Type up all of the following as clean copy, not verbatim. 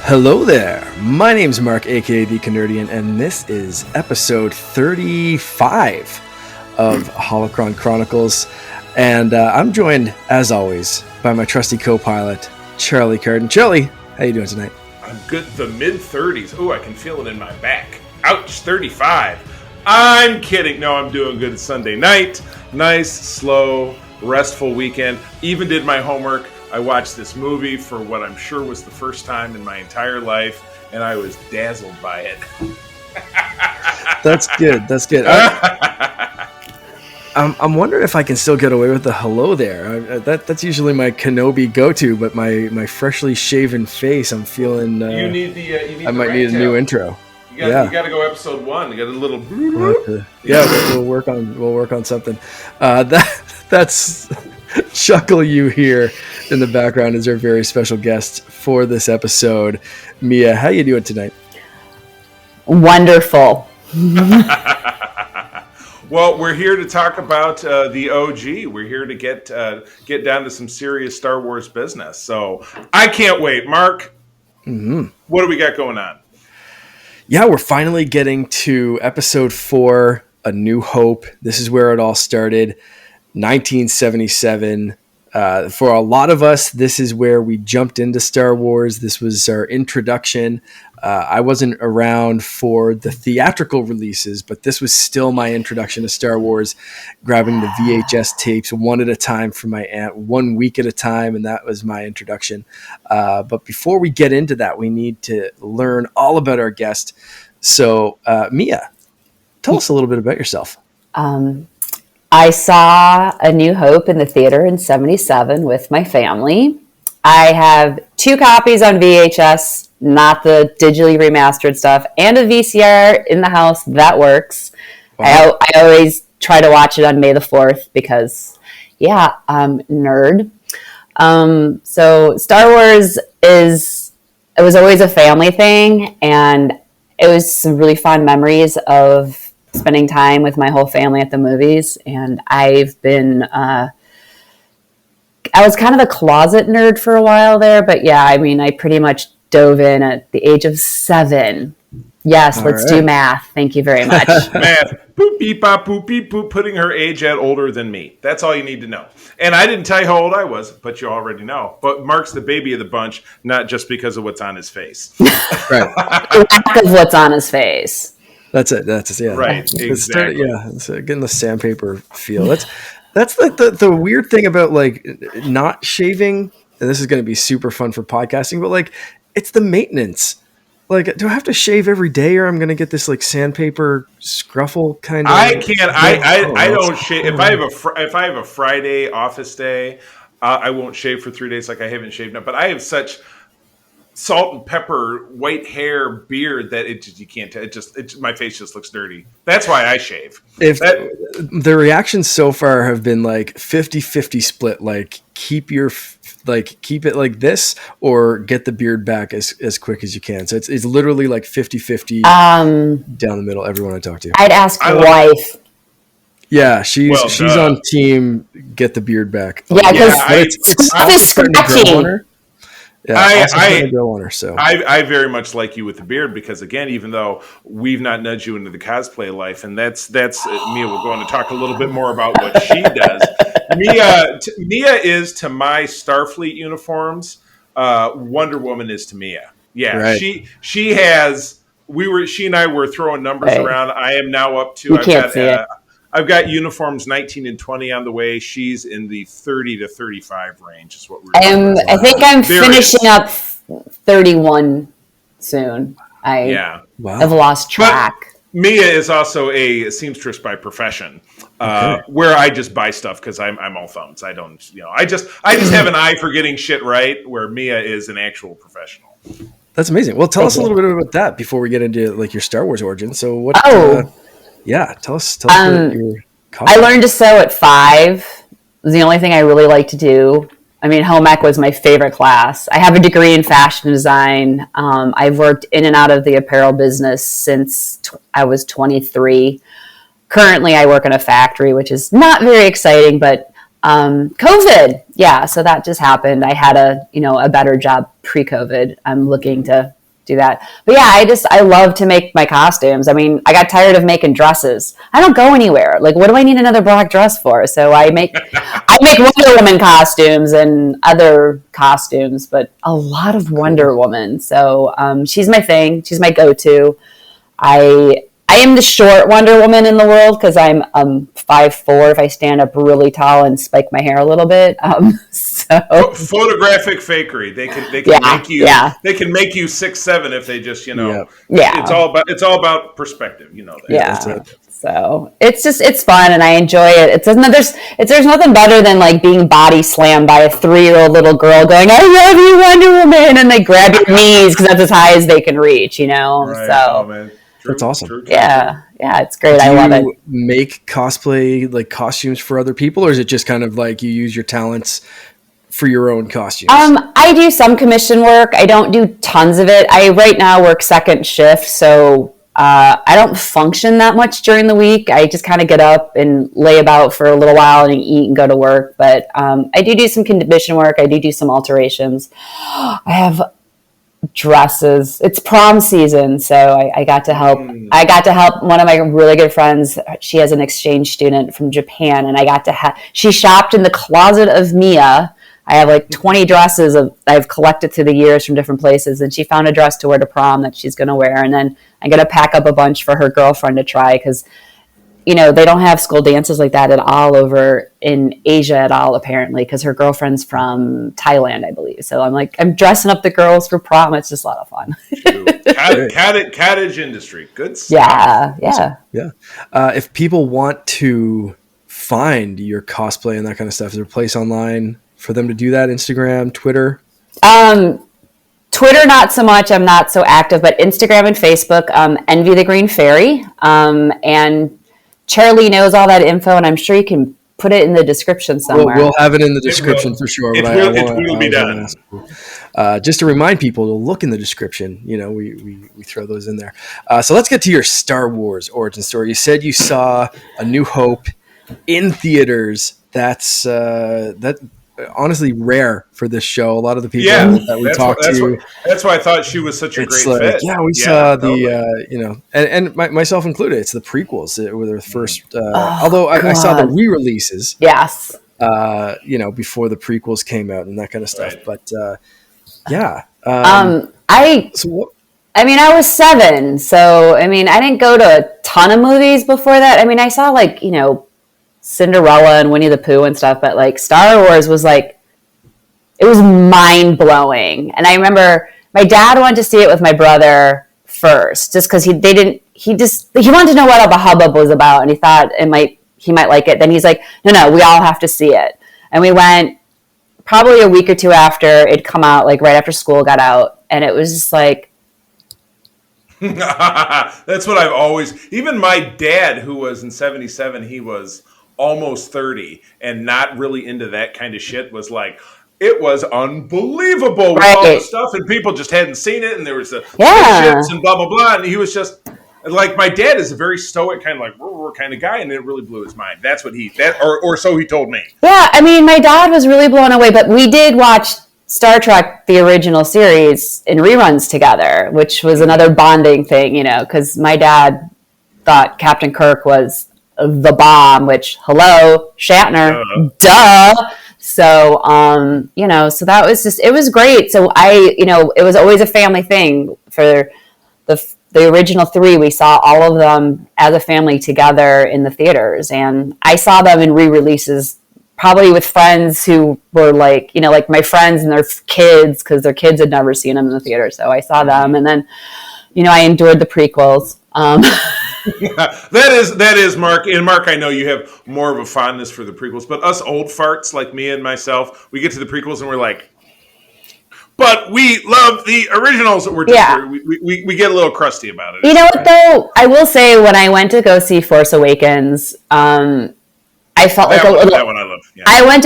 Hello there, my name's Mark, aka The Canardian, and this is episode 35 of Holocron Chronicles, and I'm joined, as always, by my trusty co-pilot, Charlie Carden. Charlie, how you doing tonight? I'm good, the mid-30s. Oh, I can feel it in my back. Ouch, 35. I'm kidding. No, I'm doing good. It's Sunday night. Nice, slow, restful weekend. Even did my homework. I watched this movie for what I'm sure was the first time in my entire life, and I was dazzled by it. That's good. That's good. I'm wondering if I can still get away with the hello there. That's usually my Kenobi go-to, but my freshly shaven face, I'm feeling. You need I might need a new intro. You got to go episode 1. You got a little. We'll work on something. That's Chuckle you hear in the background is our very special guest for this episode. Mia, how you doing tonight? Wonderful. Well, we're here to talk about the OG. We're here to get down to some serious Star Wars business. So I can't wait. Mark, What do we got going on? Yeah, we're finally getting to episode 4, A New Hope. This is where it all started. 1977. For a lot of us, this is where we jumped into Star Wars. This was our introduction. I wasn't around for the theatrical releases, but this was still my introduction to Star Wars, grabbing the VHS tapes one at a time from my aunt, 1 week at a time, and that was my introduction. But before we get into that, we need to learn all about our guest. So, Mia, tell us a little bit about yourself. I saw A New Hope in the theater in 77 with my family. I have 2 copies on VHS, not the digitally remastered stuff, and a VCR in the house. That works. Wow. I always try to watch it on May the 4th because, nerd. So Star Wars it was always a family thing, and it was some really fun memories of spending time with my whole family at the movies. And I've been, I was kind of a closet nerd for a while there, but I pretty much dove in at the age of 7. Yes, all let's do math. Thank you very much. Math. Boop, beep, bop, boop, beep, boop, putting her age at older than me. That's all you need to know. And I didn't tell you how old I was, but you already know. But Mark's the baby of the bunch, not just because of what's on his face. Right. Lack of what's on his face. That's it. Right. Exactly. It's getting the sandpaper feel. That's like the weird thing about like not shaving. And this is going to be super fun for podcasting, but like it's the maintenance. Like, do I have to shave every day, or I'm going to get this like sandpaper scruffle kind of? I can't. I don't shave. If I have a Friday office day, I won't shave for 3 days. Like I haven't shaved now, but I have such salt and pepper, white hair, beard that you can't tell. My face just looks dirty. That's why I shave. The reactions so far have been like 50-50 split, like keep it like this or get the beard back as quick as you can. So it's literally like 50-50 down the middle. Everyone I talk to. I'd ask my wife. Yeah, she's on team get the beard back. Yeah, because it's scratchy. Yeah, I very much like you with the beard because, again, even though we've not nudged you into the cosplay life, and that's Mia will go on to talk a little bit more about what she does. Mia is to my Starfleet uniforms. Wonder Woman is to Mia. Yeah, right. She has. She and I were throwing numbers around. I am now up to. I've got uniforms 19 and 20 on the way. She's in the 30 to 35 range is what we're doing. I think I'm finishing up 31 soon. I've lost track. But Mia is also a seamstress by profession, where I just buy stuff because I'm all thumbs. I don't, I just have an eye for getting shit right, where Mia is an actual professional. That's amazing. Well, tell us a little bit about that before we get into like your Star Wars origin. So what? Tell us what your I learned to sew at 5. It was the only thing I really liked to do. I mean, home ec was my favorite class. I have a degree in fashion design. I've worked in and out of the apparel business since I was 23. Currently, I work in a factory, which is not very exciting, but COVID. Yeah. So that just happened. I had a better job pre-COVID. I'm looking to do that. But yeah, I love to make my costumes. I mean, I got tired of making dresses. I don't go anywhere. Like, what do I need another black dress for? So I make Wonder Woman costumes and other costumes, but a lot of Wonder Woman. So she's my thing. She's my go-to. I am the short Wonder Woman in the world because I'm 5'4" if I stand up really tall and spike my hair a little bit. So photographic fakery. They can make you they can make you 6'7" if they just It's all about perspective. You know that. Yeah. So it's fun and I enjoy it. There's nothing better than like being body slammed by a 3-year-old little girl going, "I love you, Wonder Woman," and they grab your knees because that's as high as they can reach. Right. So. Oh, man. That's awesome. True. Yeah, it's great. I love it. Do you make cosplay like costumes for other people, or is it just kind of like you use your talents for your own costumes? I do some commission work. I don't do tons of it. I right now work second shift, so I don't function that much during the week. I just kind of get up and lay about for a little while and eat and go to work. But I do some commission work. I do some alterations. I have dresses. It's prom season, so I got to help. I got to help one of my really good friends. She has an exchange student from Japan, and I got to she shopped in the closet of Mia. I have like 20 dresses I've collected through the years from different places, and she found a dress to wear to prom that she's going to wear, and then I'm going to pack up a bunch for her girlfriend to try because they don't have school dances like that at all over in Asia at all, apparently, because her girlfriend's from Thailand, I believe. So I'm dressing up the girls for prom. It's just a lot of fun. Cottage industry. Good stuff. Yeah. If people want to find your cosplay and that kind of stuff, is there a place online for them to do that? Instagram, Twitter? Twitter, not so much. I'm not so active, but Instagram and Facebook, EnvyTheGrnFairy. And Charlie knows all that info, and I'm sure you can put it in the description somewhere. We'll have it in the description for sure. It will be done. Just to remind people to look in the description. We throw those in there. So let's get to your Star Wars origin story. You said you saw A New Hope in theaters. That's honestly rare for this show. A lot of the people that we talked to. That's why I thought she was such a great fit. Yeah, we saw the and myself included. It's the prequels that were the first. Although I saw the re-releases. Yes. Before the prequels came out and that kind of stuff. Right. But I was 7, so I didn't go to a ton of movies before that. I saw Cinderella and Winnie the Pooh and stuff, but Star Wars was it was mind blowing. And I remember my dad wanted to see it with my brother first, just because he wanted to know what all the hubbub was about, and he thought he might like it. Then he's like, no, we all have to see it. And we went probably a week or two after it'd come out, right after school got out, and it was just that's what I've always. Even my dad, who was in '77, he was almost 30 and not really into that kind of shit, was it was unbelievable with all the stuff, and people just hadn't seen it, and there was the shits and blah blah blah, and he was just my dad is a very stoic kind of guy, and it really blew his mind. That's what or so he told me. Yeah, my dad was really blown away, but we did watch Star Trek, the original series, in reruns together, which was another bonding thing, because my dad thought Captain Kirk was the bomb, which Shatner, duh. So so that was just, it was great. So it was always a family thing. For the original 3, we saw all of them as a family together in the theaters, and I saw them in re-releases probably with friends who were my friends and their kids, because their kids had never seen them in the theater. So I saw them, and then I endured the prequels. That is Mark. And Mark, I know you have more of a fondness for the prequels, but us old farts like me and myself, we get to the prequels and we're like, but we love the originals. We're just we get a little crusty about it. You know what though? I will say, when I went to go see Force Awakens, I felt that one I love. Yeah. I went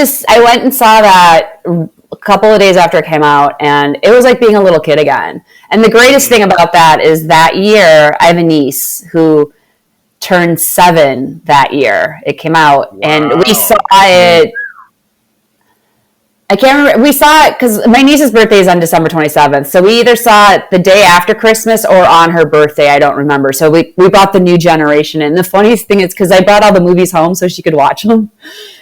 and saw that a couple of days after it came out, and it was like being a little kid again. And the greatest thing about that is that year, I have a niece who turned 7 that year. It came out, and we saw it I can't remember. We saw it because my niece's birthday is on December 27th. So we either saw it the day after Christmas or on her birthday. I don't remember. So we bought the new generation. And the funniest thing is because I brought all the movies home so she could watch them.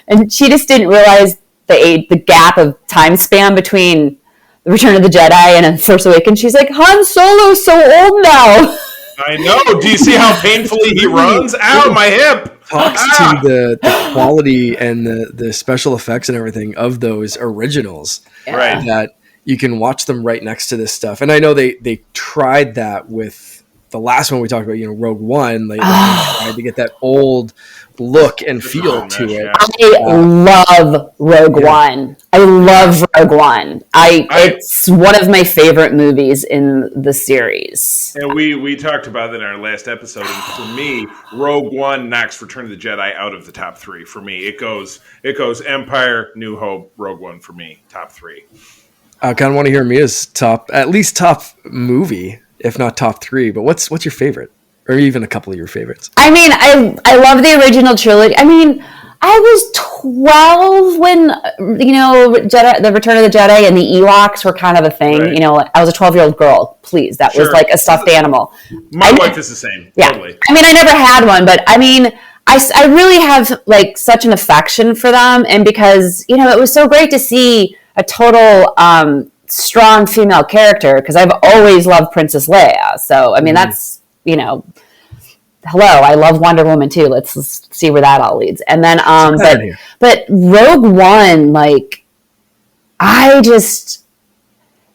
And she just didn't realize the gap of time span between The Return of the Jedi and Force Awakens. She's like, Han Solo's so old now. I know. Do you see how painfully he runs? Ow, my hip. Talks to the quality and the special effects and everything of those originals. Right. That you can watch them right next to this stuff. And I know they tried that with the last one we talked about, Rogue One. Like, they tried to get that old look and feel to it. I love Rogue One. I love Rogue One. It's one of my favorite movies in the series. And we talked about that in our last episode. And for me, Rogue One knocks Return of the Jedi out of the top 3. For me, it goes Empire, New Hope, Rogue One. For me, top 3. I kind of want to hear Mia's top movie, if not top 3. But what's your favorite? Or even a couple of your favorites? I mean, I love the original trilogy. I mean, I was 12 when, The Return of the Jedi and the Ewoks were kind of a thing. Right. I was a 12-year-old girl. Please, that was like a stuffed animal. My wife is the same. Yeah. Totally. I mean, I never had one, but I mean, I really have like such an affection for them. And because, it was so great to see a total strong female character because I've always loved Princess Leia. So, I mean, that's, hello, I love Wonder Woman too. Let's see where that all leads. And then, but Rogue One, like,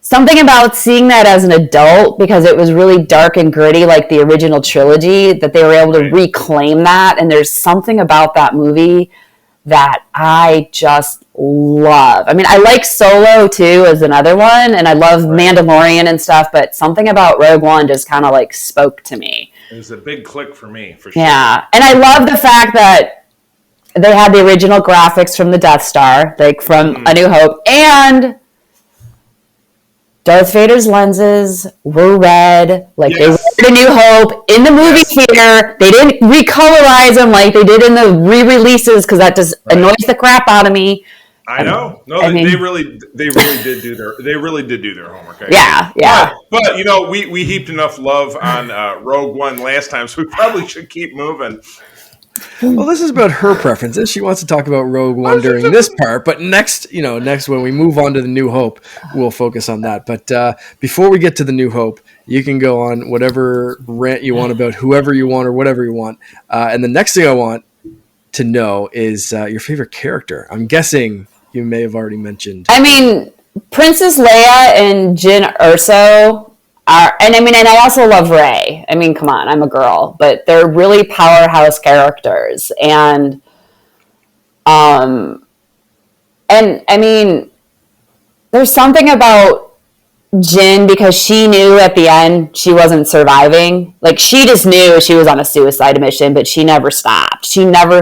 something about seeing that as an adult because it was really dark and gritty, like the original trilogy, that they were able to reclaim that. And there's something about that movie that I just love. I mean, I like Solo too as another one, and I love Mandalorian and stuff, but something about Rogue One just kind of like spoke to me. It was a big click for me, for sure. Yeah, and I love the fact that they had the original graphics from the Death Star, like from A New Hope, and Darth Vader's lenses were red, like they were A New Hope in the movie theater. They didn't recolorize them like they did in the re-releases because that just annoys the crap out of me. I know. No, they really did do their homework. Yeah. But we heaped enough love on Rogue One last time, so we probably should keep moving. Well, this is about her preferences. She wants to talk about Rogue One during this part, but next when we move on to the New Hope, we'll focus on that. But before we get to the New Hope, you can go on whatever rant you want about whoever you want or whatever you want. And the next thing I want to know is your favorite character. I'm guessing you may have already mentioned. I mean, Princess Leia and Jyn Erso are, and I also love Rey. I mean, come on, I'm a girl, but they're really powerhouse characters, and I mean, there's something about Jyn because she knew at the end she wasn't surviving. Like, she just knew she was on a suicide mission, but she never stopped. She never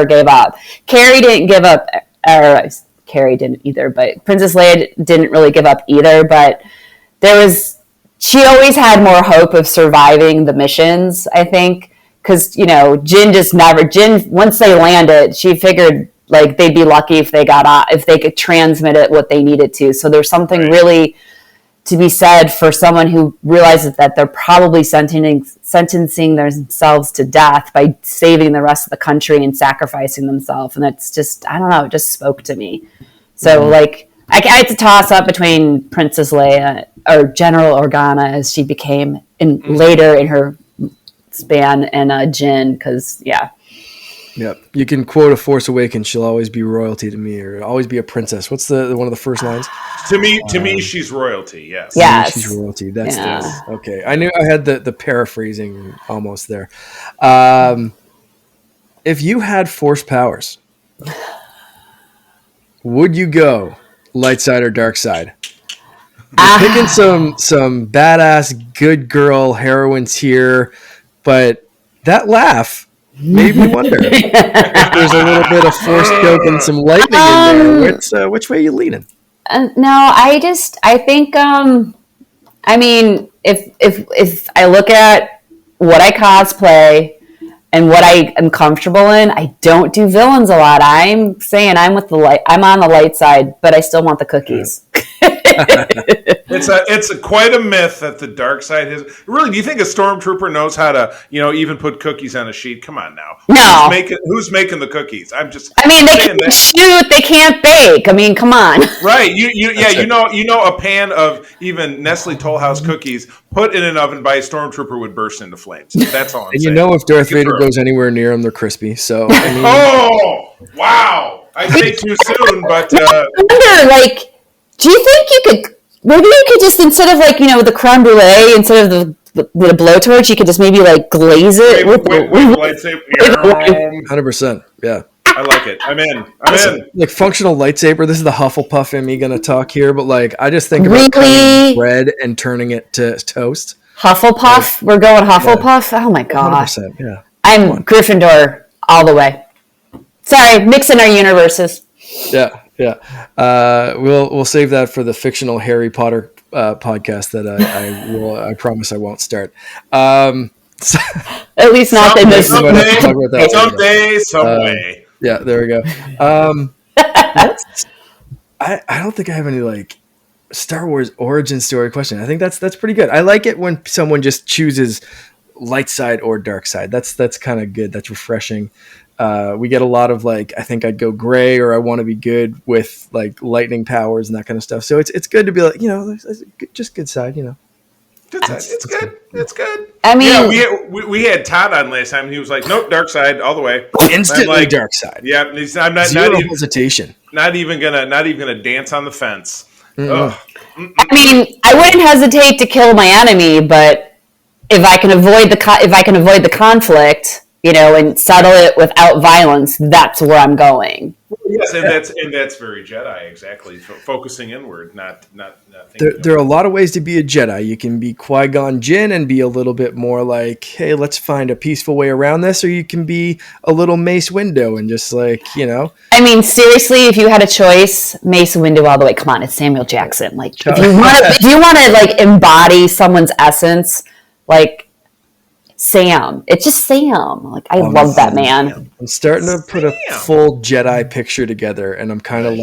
gave up. Carrie didn't give up, or Carrie didn't either, but Princess Leia didn't really give up either, but she always had more hope of surviving the missions, I think, because, Jyn, once they landed, she figured, like, they'd be lucky if they could transmit it what they needed to. So there's something really to be said for someone who realizes that they're probably sentencing themselves to death by saving the rest of the country and sacrificing themselves. And it's just, I don't know, it just spoke to me. So, like, I had to toss up between Princess Leia or General Organa as she became later in her span, and Jyn, because, Yep. You can quote a Force Awakens, she'll always be royalty to me, or always be a princess. What's one of the first lines? To me, she's royalty, yes. Yes. She's royalty. That's okay. I knew I had the paraphrasing almost there. If you had Force powers, would you go light side or dark side? You're picking some badass good girl heroines here, but that laugh made me wonder if there's a little bit of Force choke and some lightning in there. Which way are you leaning? No, I think, I mean, if I look at what I cosplay, and what I am comfortable in. I don't do villains a lot. I'm saying I'm on the light side, but I still want the cookies. It's quite a myth that the dark side is. Really, do you think a stormtrooper knows how to, even put cookies on a sheet? Come on now. No. Who's making the cookies? They can shoot, they can't bake. I mean, come on. Right. A pan of even Nestle Toll House cookies put in an oven by a stormtrooper would burst into flames. That's all I'm saying. If Darth Vader goes anywhere near them, they're crispy. So oh, wow. I say too soon, but I wonder, do you think maybe you could just, instead of the creme brulee, instead of the blowtorch, you could just maybe glaze it with lightsaber. 100%. Yeah. I like it. I'm in. Like functional lightsaber. This is the Hufflepuff in me gonna talk here, but I just think about cutting bread and turning it to toast. Hufflepuff. We're going Hufflepuff. Yeah. Oh my god. 100%, yeah. I'm Gryffindor all the way. Sorry, mixing our universes. Yeah. Yeah, we'll save that for the fictional Harry Potter podcast that I will. I promise I won't start. At least not in this. Someday. Yeah, there we go. I don't think I have any Star Wars origin story question. I think that's pretty good. I like it when someone just chooses light side or dark side. That's kind of good. That's refreshing. We get a lot of I think I'd go gray, or I want to be good with lightning powers and that kind of stuff. So it's good to be just good side, Good side. It's good. It's good. I mean, we had Todd on last time, and he was like, "Nope, dark side all the way." Instantly dark side. Yeah, I'm not Zero hesitation. Not even gonna dance on the fence. I mean, I wouldn't hesitate to kill my enemy, but if I can avoid the conflict, and settle it without violence, that's where I'm going. Yes, and that's very Jedi, exactly. Focusing inward, not there are a lot of ways to be a Jedi. You can be Qui-Gon Jinn and be a little bit more hey, let's find a peaceful way around this, or you can be a little Mace Windu and just I mean, seriously, if you had a choice, Mace Windu all the way. Come on, it's Samuel Jackson. If you want to embody someone's essence, Sam. It's just Sam. I love that man. I'm starting to put a full Jedi picture together, and I'm kind of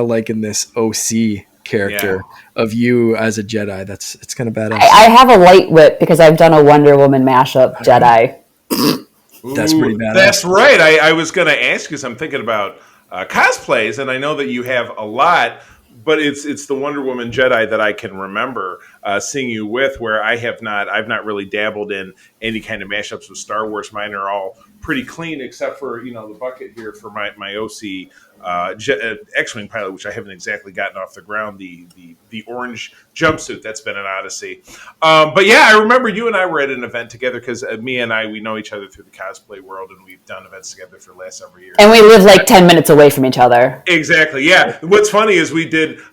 liking this OC character of you as a Jedi. It's kind of badass. I have a light whip because I've done a Wonder Woman mashup Jedi. That's pretty badass. That's right. I was going to ask you, because I'm thinking about cosplays, and I know that you have a lot. But it's the Wonder Woman Jedi that I can remember seeing you with, where I've not really dabbled in any kind of mashups with Star Wars. Mine are all pretty clean, except for the bucket here for my OC X-Wing pilot, which I haven't exactly gotten off the ground. The orange jumpsuit, that's been an odyssey. But yeah, I remember you and I were at an event together, because we know each other through the cosplay world, and we've done events together for the last several years. And we live 10 minutes away from each other. Exactly, yeah. What's funny is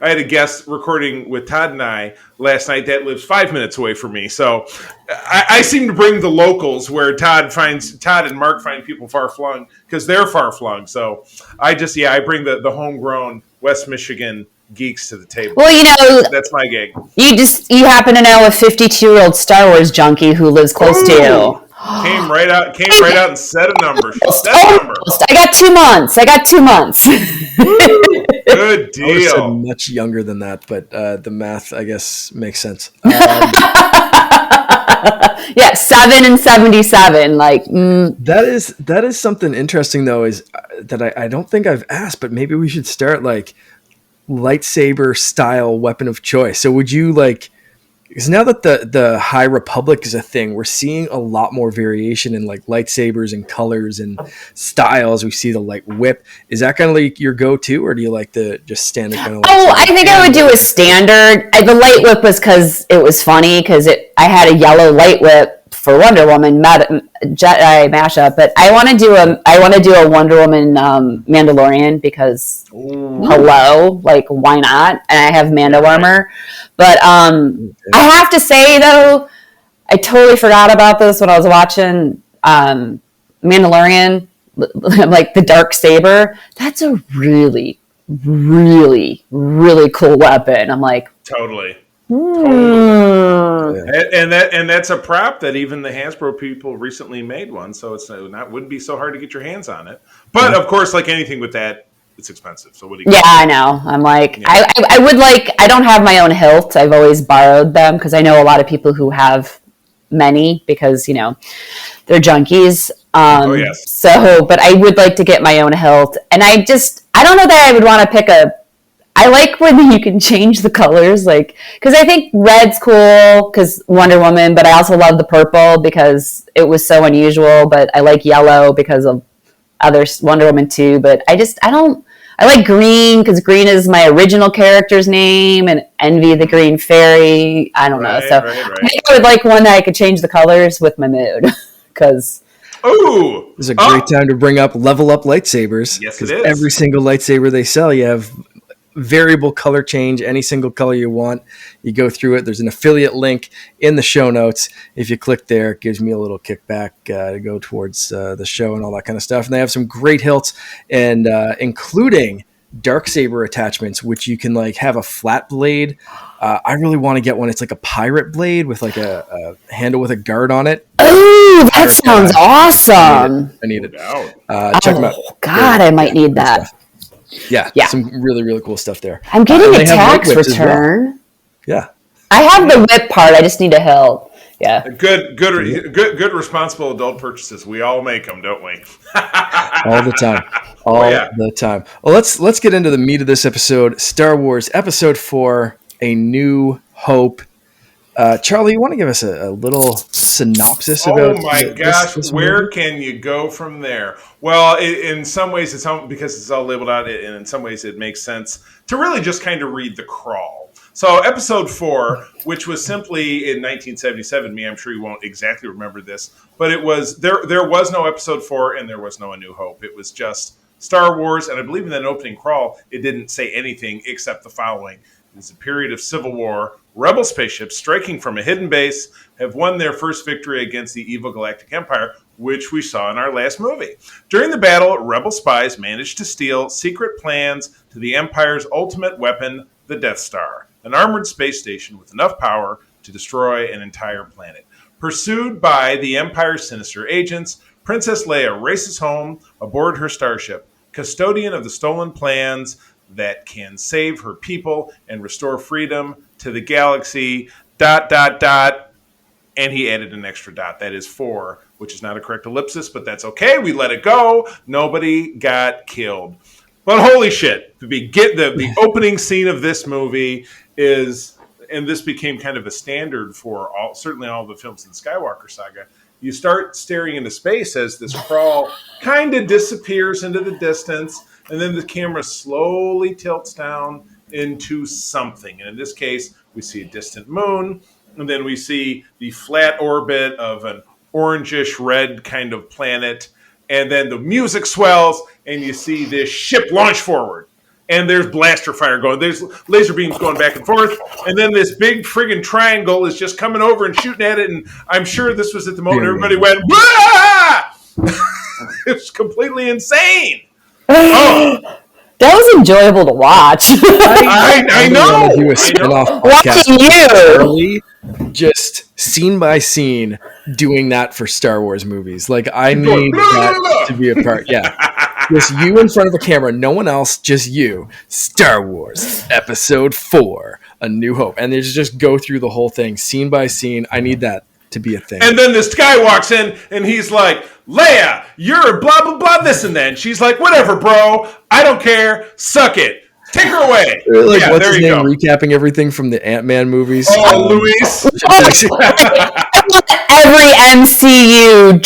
I had a guest recording with Todd and I last night that lives 5 minutes away from me. So I seem to bring the locals, where Todd and Mark find people far flung, because they're far flung. So I bring the homegrown West Michigan geeks to the table. Well, that's my gig. You happen to know a 52-year-old Star Wars junkie who lives close to you. Came right out and said a number. I got 2 months. Good deal. I said much younger than that, but the math, I guess, makes sense. 7 and 77. That is something interesting, though, is that I don't think I've asked, but maybe we should start lightsaber style weapon of choice. So would you because now that the High Republic is a thing, we're seeing a lot more variation in lightsabers and colors and styles. We see the whip. Is that kind of your go-to, or do you like the just standard kind of? I think I would do a standard. The light whip was because it was funny, because I had a yellow light whip for Wonder Woman Jedi mashup, but I want to do a Wonder Woman Mandalorian, because hello, why not? And I have Mando armor, but I have to say, though, I totally forgot about this when I was watching Mandalorian, the dark saber. That's a really, really, really cool weapon. I'm totally. Totally. And that's a prop that even the Hasbro people recently made one, so it's wouldn't be so hard to get your hands on it. But of course, like anything with that, it's expensive. So what do you? Yeah, I know. I'm like, I would like. I don't have my own hilt. I've always borrowed them because I know a lot of people who have many because they're junkies. Yes. So, but I would like to get my own hilt, and I don't know that I would want to pick a. I like when you can change the colors, like, because I think red's cool because Wonder Woman, but I also love the purple because it was so unusual. But I like yellow because of other Wonder Woman too. But I like green because green is my original character's name, and EnvyTheGrnFairy. I don't know. So right. I think I would like one that I could change the colors with my mood because. Ooh, this is a great time to bring up level up lightsabers. Yes, it is. Every single lightsaber they sell, you have variable color change, any single color you want. You go through it. There's an affiliate link in the show notes. If you click there, it gives me a little kickback to go towards the show and all that kind of stuff. And they have some great hilts, and including Darksaber attachments, which you can like have a flat blade. I really want to get one. It's like a pirate blade with like a handle with a guard on it. Oh, that sounds awesome. I need it. Check them out. God, I might need that. Stuff. Yeah, some really, really cool stuff there. I'm getting a tax return. Well. Yeah. I have the whip part. I just need a hilt. Yeah. Good responsible adult purchases. We all make them, don't we? All the time. The time. Well, let's get into the meat of this episode. Star Wars Episode 4, A New Hope. Charlie, you want to give us a little synopsis about? Oh my gosh, this where can you go from there? Well, in some ways, because it's all labeled out, and in some ways, it makes sense to really just kind of read the crawl. So, Episode 4, which was simply in 1977, I'm sure you won't exactly remember this, but it was there was no Episode 4 and there was no A New Hope. It was just Star Wars, and I believe in that opening crawl, it didn't say anything except the following. It's a period of civil war. Rebel spaceships striking from a hidden base have won their first victory against the evil Galactic Empire, which we saw in our last movie. During the battle, Rebel spies managed to steal secret plans to the Empire's ultimate weapon, the Death Star, an armored space station with enough power to destroy an entire planet. Pursued by the Empire's sinister agents, Princess Leia races home aboard her starship, custodian of the stolen plans that can save her people and restore freedom to the galaxy, ... And he added an extra dot. That is 4, which is not a correct ellipsis, but that's okay. We let it go. Nobody got killed. But holy shit, the opening scene of this movie is, and this became kind of a standard for certainly all the films in the Skywalker saga, you start staring into space as this crawl kind of disappears into the distance, and then the camera slowly tilts down into something. And in this case, we see a distant moon, and then we see the flat orbit of an orangish red kind of planet, and then the music swells, and you see this ship launch forward. And there's blaster fire going. There's laser beams going back and forth. And then this big friggin' triangle is just coming over and shooting at it. And I'm sure this was at the moment everybody went, "Wah!" It's completely insane. Oh. That was enjoyable to watch. I know. Do a spin-off Watching you. Just scene by scene doing that for Star Wars movies. Like, I need that to be a part. Yeah. Just you in front of the camera, no one else, just you. Star Wars Episode 4, A New Hope. And they just go through the whole thing, scene by scene. I need that to be a thing. And then this guy walks in, and he's like, "Leia, you're blah, blah, blah, this and that." And she's like, "Whatever, bro. I don't care. Suck it. Take her away." Like, yeah, what's his name? Recapping everything from the Ant-Man movies. Oh, Luis. Every MCU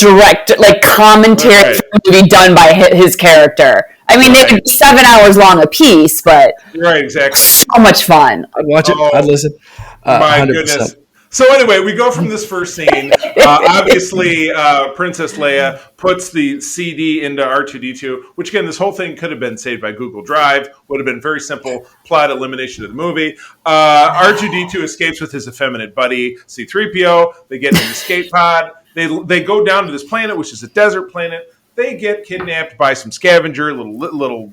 commentary movie done by his character. I mean, they would be 7 hours long a piece, but exactly. So much fun. I'd watch it. I'd listen. My 100%. Goodness. So anyway, we go from this first scene. Obviously, Princess Leia puts the CD into R2-D2, which again, this whole thing could have been saved by Google Drive. Would have been very simple plot elimination of the movie. R2-D2 escapes with his effeminate buddy C-3PO. They get in an escape pod. They go down to this planet, which is a desert planet. They get kidnapped by some scavenger, little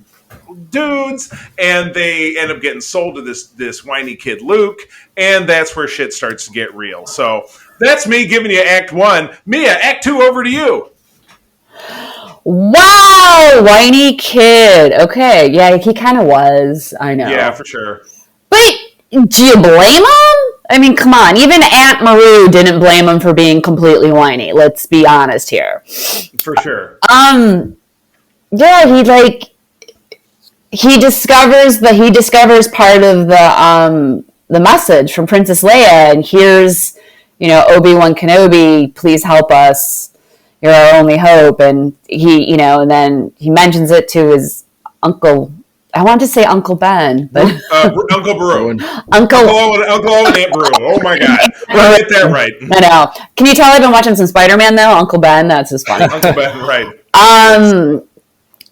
dudes, and they end up getting sold to this whiny kid Luke, and that's where shit starts to get real. So that's me giving you Act 1. Mia, Act 2, over to you. Wow, whiny kid. Okay, yeah, he kind of was. I know. Yeah, for sure. But do you blame him? I mean, come on. Even Aunt Maru didn't blame him for being completely whiny. Let's be honest here. For sure. Yeah, he discovers part of the message from Princess Leia, and here's, Obi-Wan Kenobi, please help us. You're our only hope. And and then he mentions it to his uncle. I wanted to say Uncle Ben, but Uncle Brew. Uncle Owen, Aunt Brew. Oh my God, I get that right. I know. Can you tell I've been watching some Spider-Man though? Uncle Ben, that's just funny. Uncle Ben, right?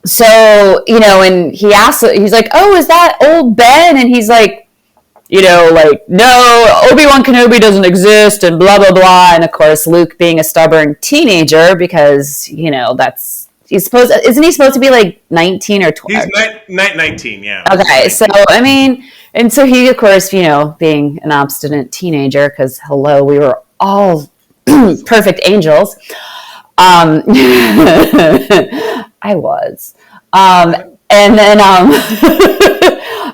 So and he's like, "Oh, is that old Ben?" And he's like, no, Obi-Wan Kenobi doesn't exist, and blah, blah, blah. And of course, Luke being a stubborn teenager, because, isn't he supposed to be like 19 or 20? He's 19, yeah. Okay, so, and so he, of course, being an obstinate teenager, because, hello, we were all perfect angels. I was. And then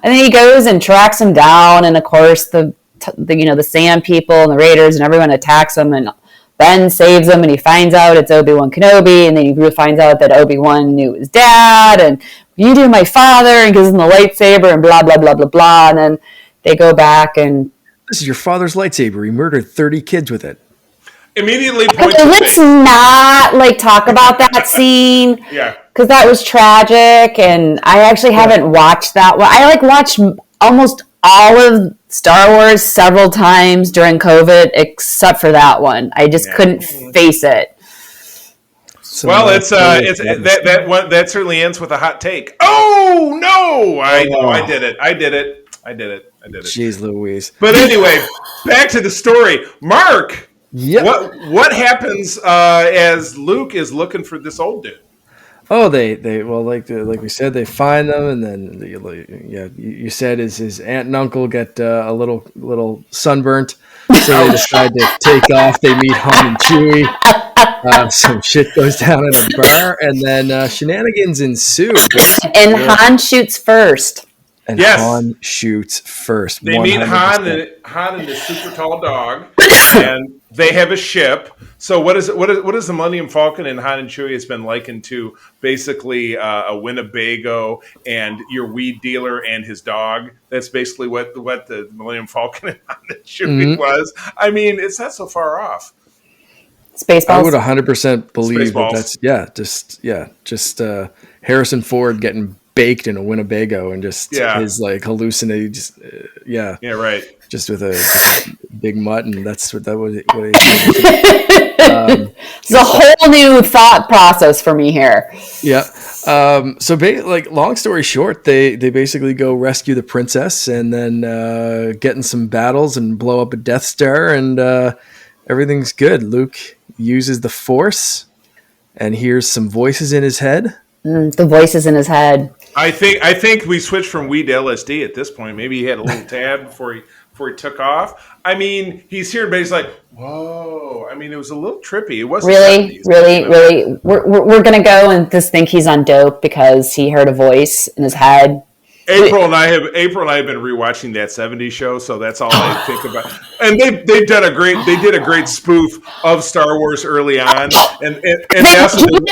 and then he goes and tracks him down, and of course the Sand people and the Raiders and everyone attacks him, and Ben saves him, and he finds out it's Obi-Wan Kenobi, and then he finds out that Obi-Wan knew his dad, and you do my father, and gives him the lightsaber, and blah blah blah blah blah, and then they go back and this is your father's lightsaber. He murdered 30 kids with it. Immediately let's not talk about that scene. Yeah. Because that was tragic, and I actually haven't watched that one. I watched almost all of Star Wars several times during COVID, except for that one. I just couldn't face it. So that certainly ends with a hot take. Oh no! I did it. Jeez Louise. But anyway, back to the story. Mark, what happens as Luke is looking for this old dude? Oh, they like we said, they find them, and then you said his aunt and uncle get a little sunburnt, so they decide to take off. They meet Han and Chewie. Some shit goes down in a bar, and then shenanigans ensue. And Han shoots first. And yes. Han shoots first. They 100%. Meet Han and the super tall dog, and they have a ship. So what is the Millennium Falcon and Han and Chewie has been likened to? Basically, a Winnebago and your weed dealer and his dog. That's basically what the Millennium Falcon and Han and Chewie was. I mean, it's not so far off. Spaceballs. I would 100% believe that's just Harrison Ford getting baked in a Winnebago and just his hallucinating, right, just with a big mutt, and that's what he it's a whole new thought process for me here. Yeah. So long story short, they basically go rescue the princess, and then get in some battles and blow up a Death Star, and everything's good. Luke uses the Force and hears some voices in his head. The voices in his head. I think we switched from weed to LSD at this point. Maybe he had a little tab before he took off. I mean, he's here, but he's like, whoa. I mean, it was a little trippy. It wasn't really. We're gonna go and just think he's on dope because he heard a voice in his head. April and I have been rewatching that '70s show, so that's all I think about. And they did a great spoof of Star Wars early on, and you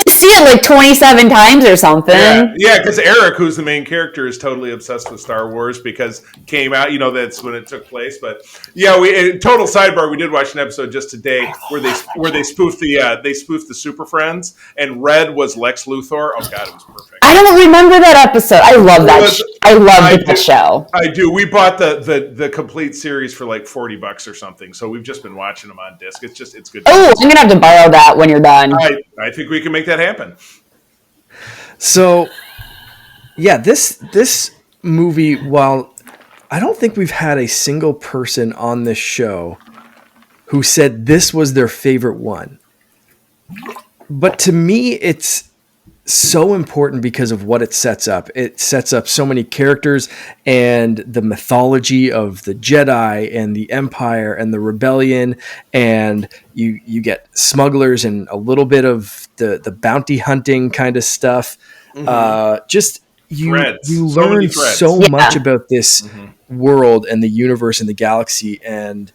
see it like 27 times or something. Yeah, because Eric, who's the main character, is totally obsessed with Star Wars because it came out. That's when it took place. But yeah, total sidebar. We did watch an episode just today where they spoofed the Super Friends, and Red was Lex Luthor. Oh God, it was perfect. I don't remember that episode. I love that. I love that show. I do. We bought the complete series for like $40 or something. So we've just been watching them on disc. It's good. Oh, I'm gonna have to borrow that when you're done. I think we can make that happen. So, yeah, this movie, while I don't think we've had a single person on this show who said this was their favorite one, but to me, it's so important because of what it sets up. It sets up so many characters and the mythology of the Jedi and the Empire and the Rebellion, and you get smugglers and a little bit of the bounty hunting kind of stuff. Just you learn so much about this world and the universe and the galaxy, and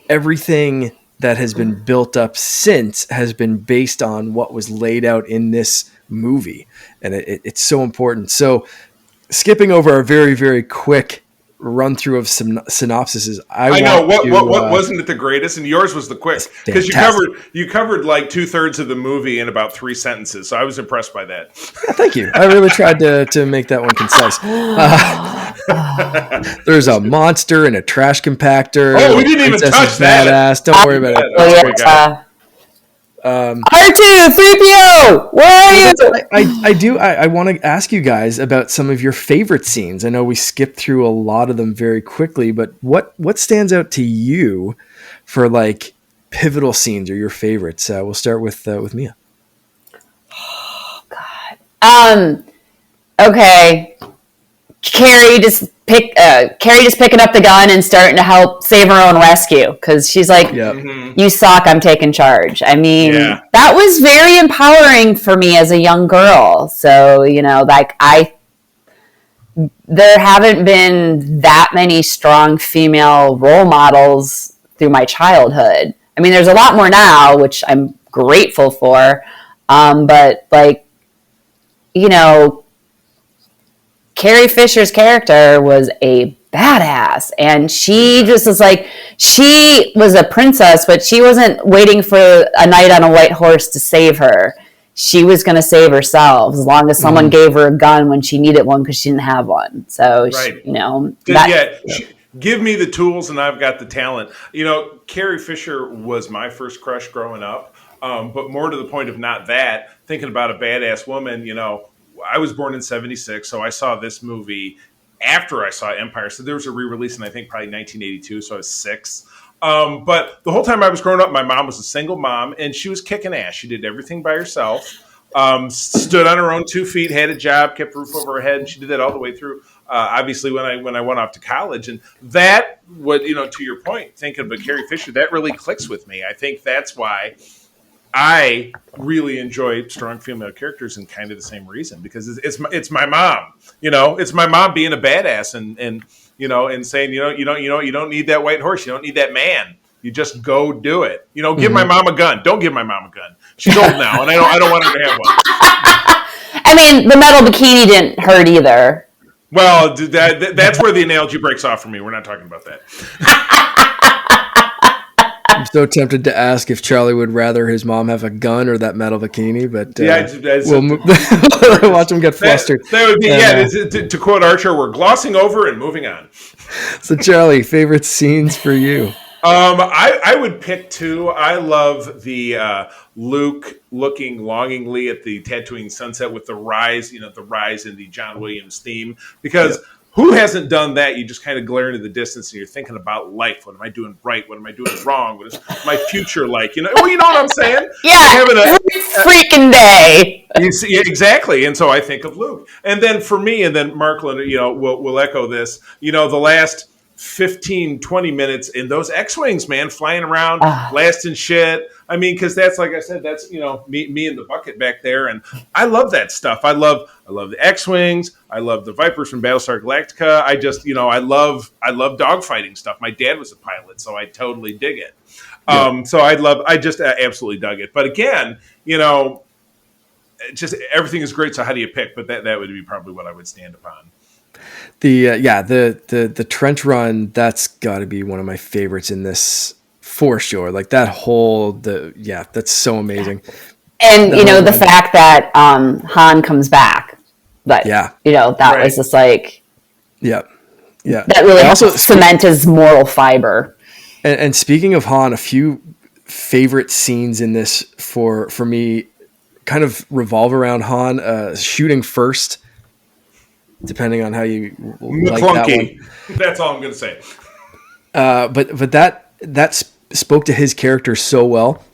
everything that has been built up since has been based on what was laid out in this movie. And it's so important. So skipping over a very, very quick run through of some synopsises. I know what wasn't it the greatest, and yours was the quick, because you covered like 2/3 of the movie in about 3 sentences. So I was impressed by that. Yeah, thank you. I really tried to make that one concise. There's a monster and a trash compactor. Oh, we didn't even touch that. Badass. Don't worry about it. R2, 3PO, where are you? I want to ask you guys about some of your favorite scenes. I know we skipped through a lot of them very quickly, but what stands out to you for like pivotal scenes or your favorites? We'll start with Mia. Oh God. Okay. Carrie just picking up the gun and starting to help save her own rescue, because she's like, you suck, I'm taking charge. I mean, that was very empowering for me as a young girl. So, there haven't been that many strong female role models through my childhood. I mean, there's a lot more now, which I'm grateful for. But Carrie Fisher's character was a badass, and she just was like, she was a princess, but she wasn't waiting for a knight on a white horse to save her. She was going to save herself as long as someone gave her a gun when she needed one, because she didn't have one. So, give me the tools and I've got the talent. Carrie Fisher was my first crush growing up, but more to the point of not that, thinking about a badass woman, I was born in 76, so I saw this movie after I saw Empire. So there was a re-release in, I think, probably 1982, so I was 6. But the whole time I was growing up, my mom was a single mom, and she was kicking ass. She did everything by herself, stood on her own 2 feet, had a job, kept a roof over her head, and she did that all the way through. Obviously, when I went off to college, and that would, to your point, thinking about Carrie Fisher, that really clicks with me. I think that's why I really enjoy strong female characters, and kind of the same reason, because it's my mom. It's my mom being a badass and saying, you don't need that white horse, you don't need that man. You just go do it. Give my mom a gun. Don't give my mom a gun. She's old now, and I don't want her to have one. I mean, the metal bikini didn't hurt either. Well, that's where the analogy breaks off for me. We're not talking about that. I'm so tempted to ask if Charlie would rather his mom have a gun or that metal bikini, but we'll watch him get flustered. That would be, to quote Archer, we're glossing over and moving on. So, Charlie, favorite scenes for you? I would pick 2. I love the Luke looking longingly at the Tatooine sunset with the rise in the John Williams theme, because who hasn't done that? You just kind of glare into the distance and you're thinking about life. What am I doing right? What am I doing wrong? What is my future like? You know what I'm saying? Yeah, every freaking day. You see, exactly. And so I think of Luke. And then for me, and then Markland, will echo this, the last 15, 20 minutes in those X-Wings, man, flying around, blasting shit. I mean, because that's, like I said, that's, me in the bucket back there. And I love that stuff. I love the X-Wings. I love the Vipers from Battlestar Galactica. I just, I love dogfighting stuff. My dad was a pilot, so I totally dig it. So I just absolutely dug it. But again, just everything is great. So how do you pick? But that would be probably what I would stand upon. The trench run, that's got to be one of my favorites in this for sure. Like that whole that's so amazing. And the fact that Han comes back, but that was just like that really also cement his moral fiber. And speaking of Han, a few favorite scenes in this for me kind of revolve around Han shooting first. Depending on how you like that one. That's all I'm going to say. But that spoke to his character so well.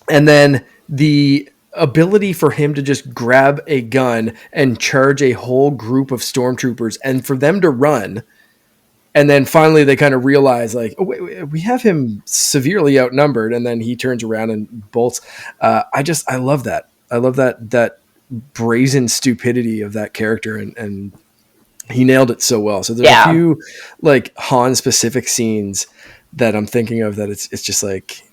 And then the ability for him to just grab a gun and charge a whole group of stormtroopers and for them to run. And then finally they kind of realize like, oh, wait, we have him severely outnumbered. And then he turns around and bolts. I love that. I love that brazen stupidity of that character. And he nailed it so well. So there's a few like Han specific scenes that I'm thinking of that it's just like,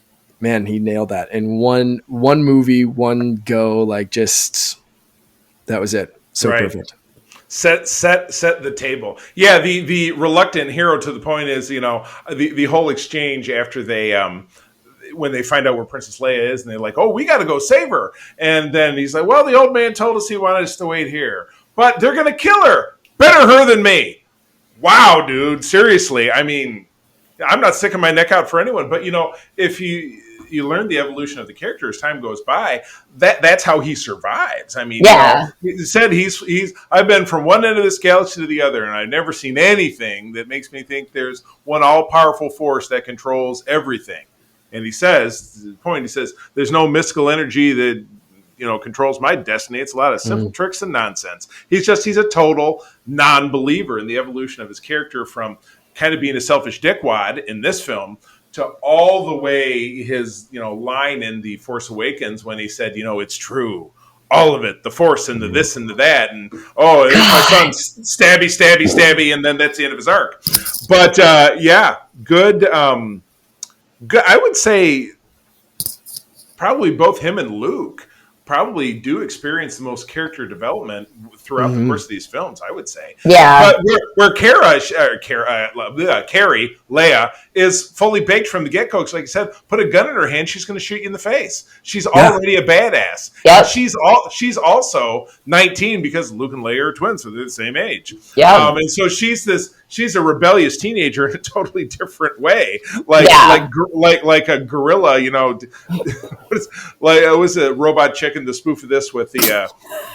man, he nailed that in one movie, one go, like just, that was it. So perfect. Set the table. Yeah. The reluctant hero to the point is, the whole exchange after they, when they find out where Princess Leia is and they're like, oh, we got to go save her. And then he's like, well, the old man told us he wanted us to wait here, but they're going to kill her. Better her than me. Wow, dude. Seriously. I mean, I'm not sticking my neck out for anyone, but if you learn the evolution of the character as time goes by, that's how he survives. I mean, he said I've been from one end of this galaxy to the other, and I've never seen anything that makes me think there's one all-powerful force that controls everything. And he says, there's no mystical energy that controls my destiny. It's a lot of simple tricks and nonsense. He's a total non-believer in the evolution of his character from kind of being a selfish dickwad in this film to all the way his, line in The Force Awakens when he said, it's true. All of it, the Force and the this and the that. And, oh, my son, stabby. And then that's the end of his arc. But, good. Good. I would say probably both him and Luke probably do experience the most character development throughout the course of these films, I would say. Yeah. But where Carrie, Leia, is fully baked from the get-go. Because like I said, put a gun in her hand, she's going to shoot you in the face. She's already a badass. Yep. She's also 19 because Luke and Leia are twins, so they're the same age. Yeah. And so she's a rebellious teenager in a totally different way. Like a gorilla, it was a Robot Chicken, the spoof of this with the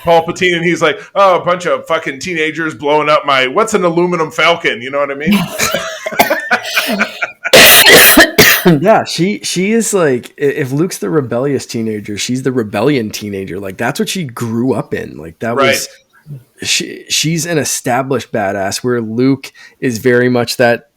Paul Patine, and he's like, oh, a bunch of fucking teenagers blowing up what's an aluminum falcon? You know what I mean? Yeah, she is like, if Luke's the rebellious teenager, she's the rebellion teenager. Like that's what she grew up in. Like that was, she's an established badass where Luke is very much that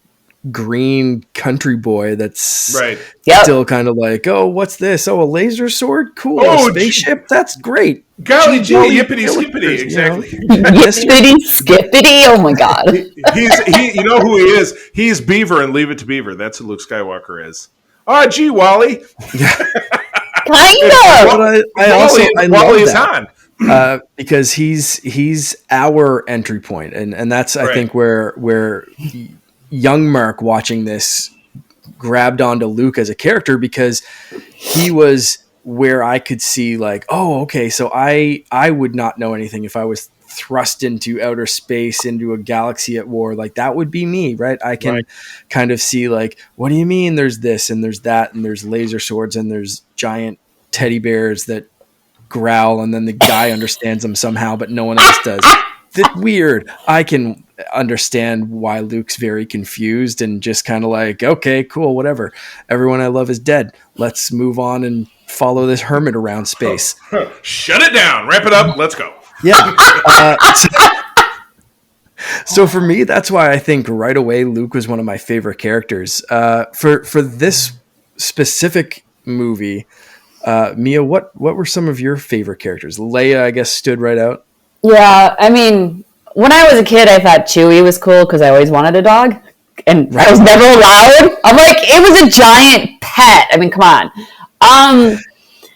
green country boy that's still kind of like, oh, what's this? Oh, a laser sword? Cool. Oh, a spaceship? That's great. Golly gee, yippity skippity, exactly. Yippity skippity, oh my god. You know who he is? He's Beaver and Leave It to Beaver. That's who Luke Skywalker is. Oh, gee, Wally. Kind of. I love that. Because he's our entry point, and that's I think where young Mark watching this grabbed onto Luke as a character, because he was where I could see like, oh, okay, so I would not know anything if I was thrust into outer space, into a galaxy at war. Like that would be me, right? I can kind of see like, what do you mean there's this and there's that and there's laser swords and there's giant teddy bears that growl and then the guy understands them somehow but no one else does. That's weird. I can understand why Luke's very confused and just kind of like, okay, cool, whatever. Everyone I love is dead. Let's move on and follow this hermit around space. Shut it down. Wrap it up. Let's go. Yeah. So for me, that's why I think right away Luke was one of my favorite characters. For this specific movie, Mia, what were some of your favorite characters? Leia, I guess, stood right out. Yeah, I mean, when I was a kid, I thought Chewie was cool because I always wanted a dog, and I was never allowed. I'm like, it was a giant pet. I mean, come on.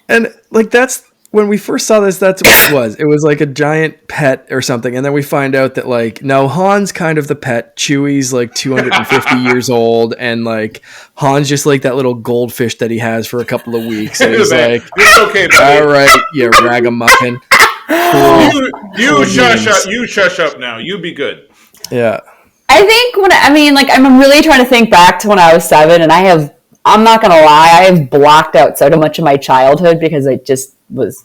And like that's when we first saw this. That's what it was. It was like a giant pet or something, and then we find out that like no, Han's kind of the pet. Chewie's like 250 years old, and like Han's just like that little goldfish that he has for a couple of weeks. And he's like, it's okay, buddy. All right, you ragamuffin. Cool. You shush up now. You be good. Yeah. I think I'm really trying to think back to when I was 7, and I'm not going to lie, I have blocked out so much of my childhood because it just was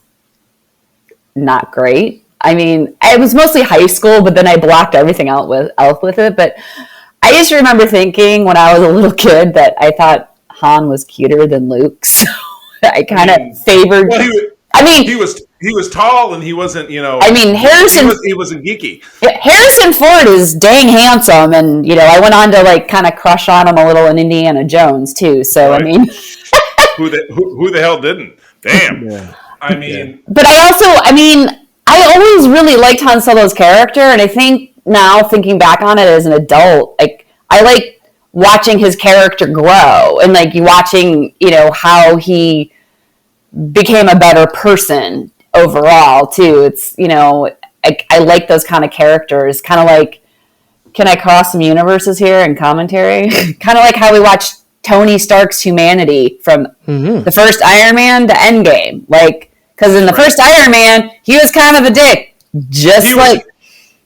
not great. I mean, it was mostly high school, but then I blocked everything out with it. But I just remember thinking when I was a little kid that I thought Han was cuter than Luke. So I kind of favored I mean, he was tall and he wasn't, I mean, he wasn't geeky. Harrison Ford is dang handsome, and I went on to like kind of crush on him a little in Indiana Jones too. So right. I mean, who the hell didn't? Damn. Yeah. I mean, but I always really liked Han Solo's character, and I think now thinking back on it as an adult, like I like watching his character grow and like watching how he became a better person overall too. It's I like those kind of characters, kind of like, can I cross some universes here in commentary? Kind of like how we watched Tony Stark's humanity from the first Iron Man to Endgame, like because in the first Iron Man he was kind of a dick,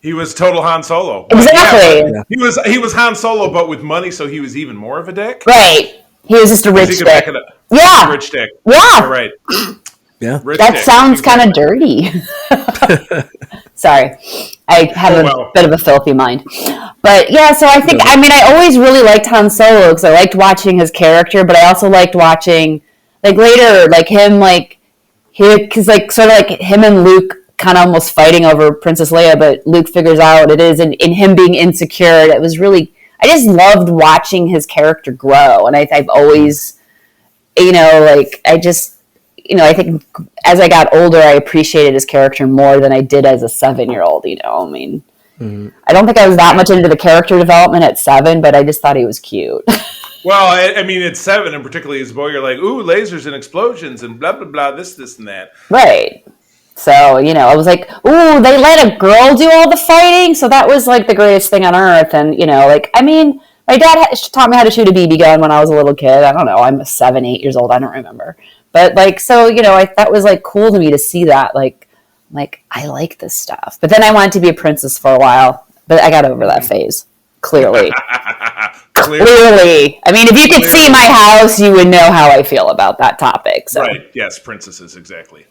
he was total Han Solo. Exactly. Yeah. He was Han Solo, but with money, so he was even more of a dick. Right. He was just a rich dick. Yeah. Rich dick. Yeah. You're right. Yeah. Rich that dick. Sounds kind of dirty. Sorry. I have a bit of a filthy mind. But yeah, so I think, I always really liked Han Solo because I liked watching his character, but I also liked watching, like later, like him, because like sort of like him and Luke kind of almost fighting over Princess Leia, but Luke figures out what it is, and in him being insecure, it was really, I just loved watching his character grow, and I've always, I think as I got older, I appreciated his character more than I did as a 7-year-old, I mean, I don't think I was that much into the character development at 7, but I just thought he was cute. Well, I mean, at 7, and particularly as a boy, you're like, ooh, lasers and explosions and blah, blah, blah, this, and that. Right. So, I was like, ooh, they let a girl do all the fighting? So that was like the greatest thing on earth. And, my dad taught me how to shoot a BB gun when I was a little kid. I don't know. I'm 7, 8 years old. I don't remember. But that was like cool to me to see that. Like, I like this stuff. But then I wanted to be a princess for a while. But I got over that phase. Clearly. Clearly. I mean, if you could see my house, you would know how I feel about that topic. So. Right. Yes, princesses, exactly.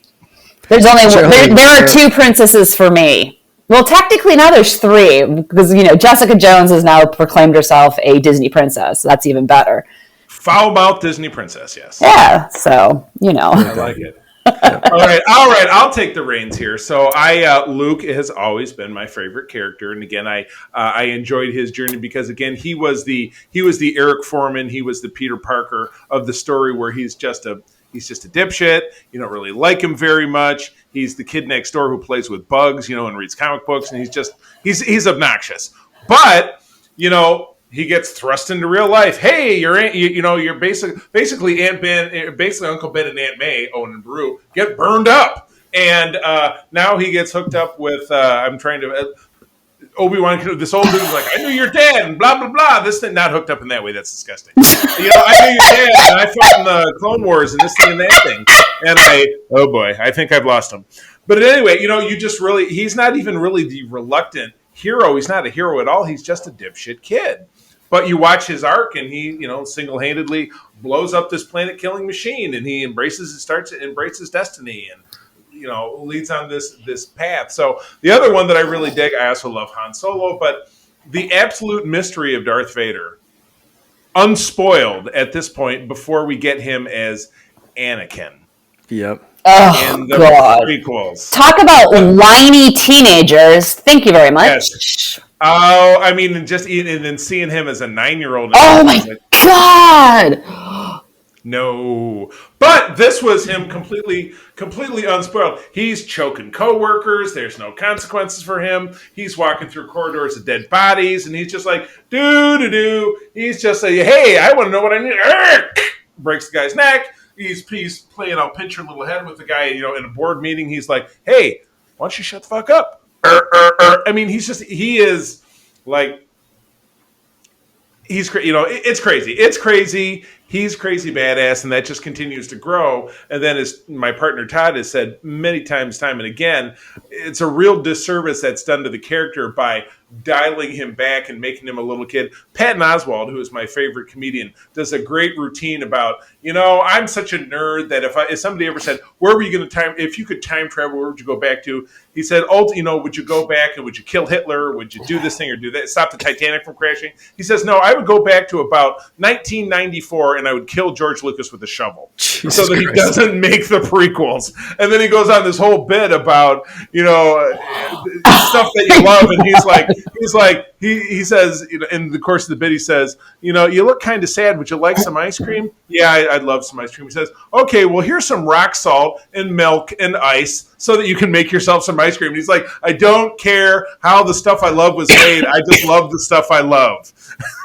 There's only there are 2 princesses for me. Well, technically now there's 3 because Jessica Jones has now proclaimed herself a Disney princess. So that's even better. Foul mouth Disney princess, yes. Yeah, so I like it. All right. I'll take the reins here. So Luke has always been my favorite character, and again, I enjoyed his journey because again, he was the Eric Foreman, he was the Peter Parker of the story where he's just a dipshit. You don't really like him very much. He's the kid next door who plays with bugs, and reads comic books, and he's obnoxious. But he gets thrust into real life. Hey, you're basically Aunt Ben, basically Uncle Ben and Aunt May, Owen and Beru, get burned up, and now he gets hooked up with Obi-Wan. This old dude's like, I knew your dad, and blah blah blah. This thing, not hooked up in that way. That's disgusting. I knew your dad, and I fought in the Clone Wars, and this thing and that thing. And oh boy, I think I've lost him. But anyway, you just really, he's not even really the reluctant hero. He's not a hero at all. He's just a dipshit kid. But you watch his arc, and he, single-handedly blows up this planet-killing machine, and he starts to embrace his destiny, and leads on this path. So the other one that I really dig, I also love Han Solo, but the absolute mystery of Darth Vader, unspoiled at this point before we get him as Anakin. Yep. Oh, God. Prequels. Talk about whiny teenagers. Thank you very much. Yes. Oh, I mean, and then seeing him as a 9-year-old. Oh, my God. No. But this was him completely unspoiled. He's choking coworkers. There's no consequences for him. He's walking through corridors of dead bodies, and he's just like, do-do-do. He's just like, hey, I want to know what I need. Breaks the guy's neck. He's playing, I'll pinch your little head with the guy, in a board meeting. He's like, hey, why don't you shut the fuck up? I mean, he's it's crazy. It's crazy. He's crazy badass, and that just continues to grow. And then, as my partner Todd has said many times, time and again, it's a real disservice that's done to the character by dialing him back and making him a little kid. Patton Oswalt, who is my favorite comedian, does a great routine about, I'm such a nerd that if somebody ever said, where were you going to if you could time travel, where would you go back to? He said, would you go back and would you kill Hitler? Would you do this thing or do that? Stop the Titanic from crashing? He says, no, I would go back to about 1994 and I would kill George Lucas with a shovel so that he doesn't make the prequels. And then he goes on this whole bit about, stuff that you love. And he says, in the course of the bit, he says, you look kind of sad. Would you like some ice cream? Yeah, I'd love some ice cream. He says, okay, well, here's some rock salt and milk and ice so that you can make yourself some ice cream. And he's like, I don't care how the stuff I love was made. I just love the stuff I love.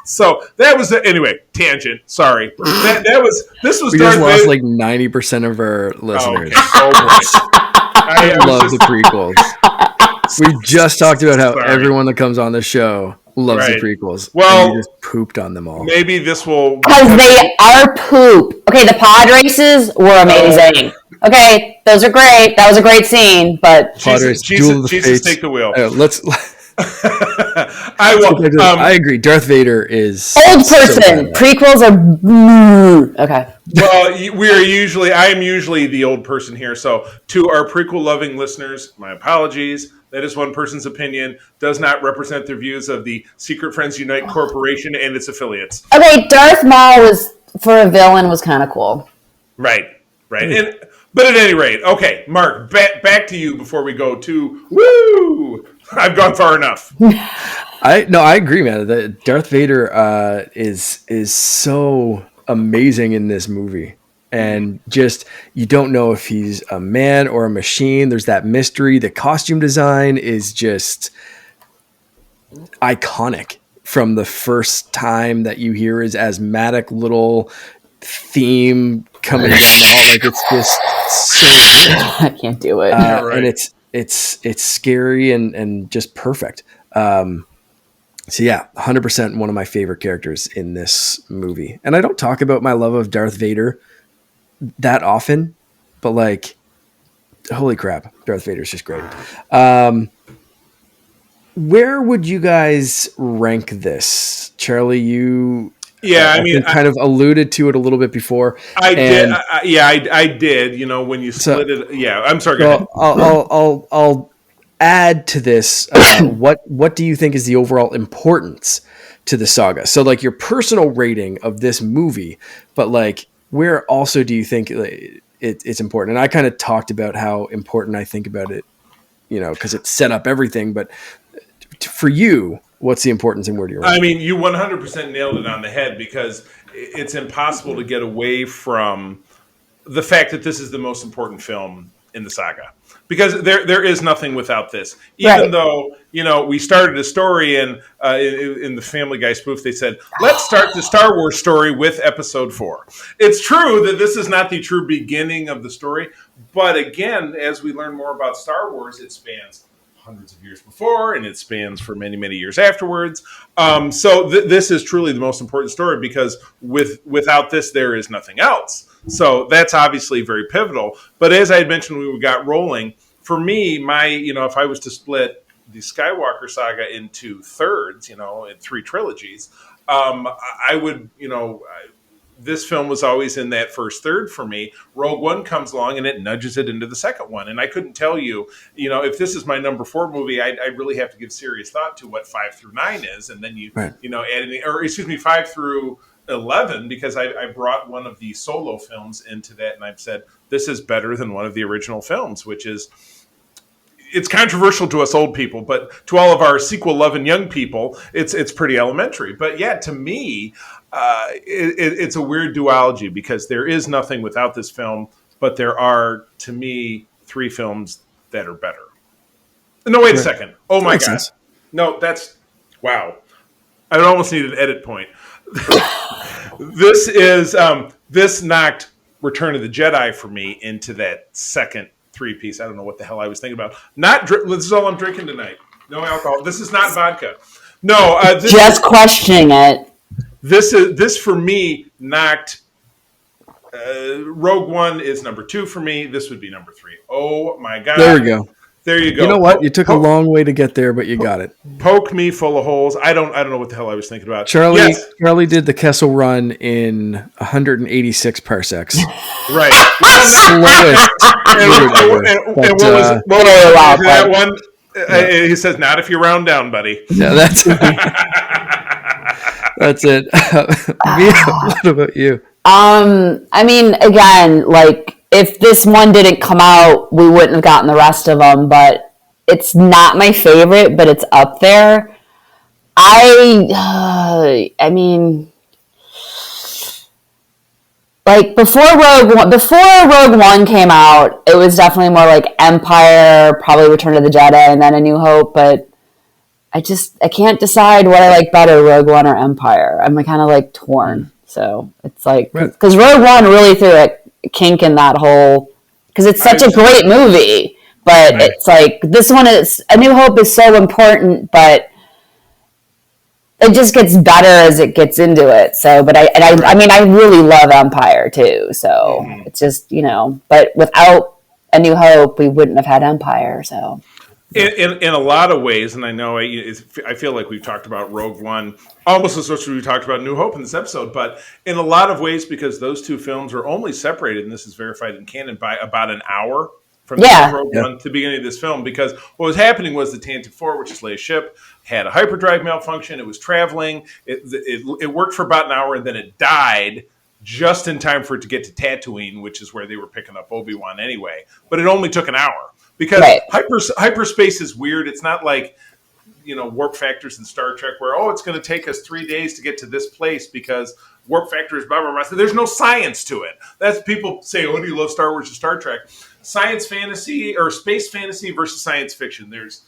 So that was anyway, tangent. Sorry. This was we just lost like 90% of our listeners. Oh, okay. I love the prequels. We just talked about how everyone that comes on the show loves the prequels. Well, and you just pooped on them all. Maybe this will, because they are poop. Okay, the pod races were amazing. Okay, those are great. That was a great scene, but Jesus take the wheel. Let's. I agree. Darth Vader is old person. Prequels are okay. Well, I am usually the old person here. So to our prequel loving listeners, my apologies. That is one person's opinion. Does not represent the views of the Secret Friends Unite Corporation and its affiliates. Okay, Darth Maul for a villain was kind of cool. Right. But at any rate, okay, Mark, back to you before we go to woo. I've gone far enough. I agree, man. Darth Vader is so amazing in this movie. And just, you don't know if he's a man or a machine. There's that mystery. The costume design is just iconic from the first time that you hear his asthmatic little theme coming down the hall. Like, it's just so good. I can't do it. And it's scary and just perfect. So yeah, 100% one of my favorite characters in this movie. And I don't talk about my love of Darth Vader that often, but like, holy crap, Darth Vader's just great. Where would you guys rank this? Charlie, you kind of alluded to it a little bit before. I did. I did. When you split it. Yeah, I'm sorry. Go ahead. I'll add to this. What do you think is the overall importance to the saga? So like your personal rating of this movie, but like, where also do you think it's important? And I kind of talked about how important I think about it, because it set up everything. But for you, what's the importance and where do you rank? I mean, you 100% nailed it on the head, because it's impossible to get away from the fact that this is the most important film in the saga. Because there is nothing without this. Even though, we started a story and in the Family Guy spoof, they said, let's start the Star Wars story with Episode 4. It's true that this is not the true beginning of the story. But again, as we learn more about Star Wars, it spans hundreds of years before and it spans for many, many years afterwards. So this is truly the most important story, because without this, there is nothing else. So that's obviously very pivotal. But as I had mentioned, we got rolling. For me, if I was to split the Skywalker saga into thirds, in 3 trilogies, I would, this film was always in that first third for me. Rogue One comes along and it nudges it into the second one. And I couldn't tell you, if this is my number 4 movie, I really have to give serious thought to what 5 through 9 is. And then add in, 5 through 11, because I brought one of the solo films into that, and I've said this is better than one of the original films, which is, it's controversial to us old people, but to all of our sequel loving young people, it's pretty elementary. But yeah, to me, it's a weird duology, because there is nothing without this film, but there are, to me, 3 films that are better. No, wait a second. Oh my God. No, that's, wow. I almost need an edit point. This knocked Return of the Jedi for me into that second 3-piece. I don't know what the hell I was thinking about. This is all I'm drinking tonight. No alcohol. This is not vodka. No, just questioning it. This for me knocked. Rogue One is number 2 for me. This would be number 3. Oh my God! There we go. There you go. You know what? You took a long way to get there, but you got it. Poke me full of holes. I don't know what the hell I was thinking about. Charlie did the Kessel Run in 186 parsecs. Right. That one? He says, "Not if you round down, buddy." Yeah, that's that's it. Mia, what about you? I mean, again, like if this one didn't come out, we wouldn't have gotten the rest of them. But it's not my favorite, but it's up there. I mean, like before Rogue One came out, it was definitely more like Empire, probably Return of the Jedi, and then A New Hope. But I can't decide what I like better, Rogue One or Empire. I'm kind of like torn. So it's like, because Rogue One really threw a kink in that whole, because it's such a great movie, but it's like, this one is, A New Hope is so important, but it just gets better as it gets into it. So, but I mean, I really love Empire too. So it's just, but without A New Hope, we wouldn't have had Empire. So. In a lot of ways, and I know I feel like we've talked about Rogue One almost as much as we talked about New Hope in this episode, but in a lot of ways, because those two films are only separated, and this is verified in canon, by about an hour from Rogue One to the beginning of this film, because what was happening was the Tantive 4, which is Leia's ship, had a hyperdrive malfunction. It was traveling. It worked for about an hour, and then it died just in time for it to get to Tatooine, which is where they were picking up Obi-Wan anyway. But it only took an hour. Because hyperspace is weird. It's not like, warp factors in Star Trek where, it's going to take us 3 days to get to this place because warp factors, blah, blah, blah. So there's no science to it. That's people say, do you love Star Wars or Star Trek? Science fantasy or space fantasy versus science fiction. There's,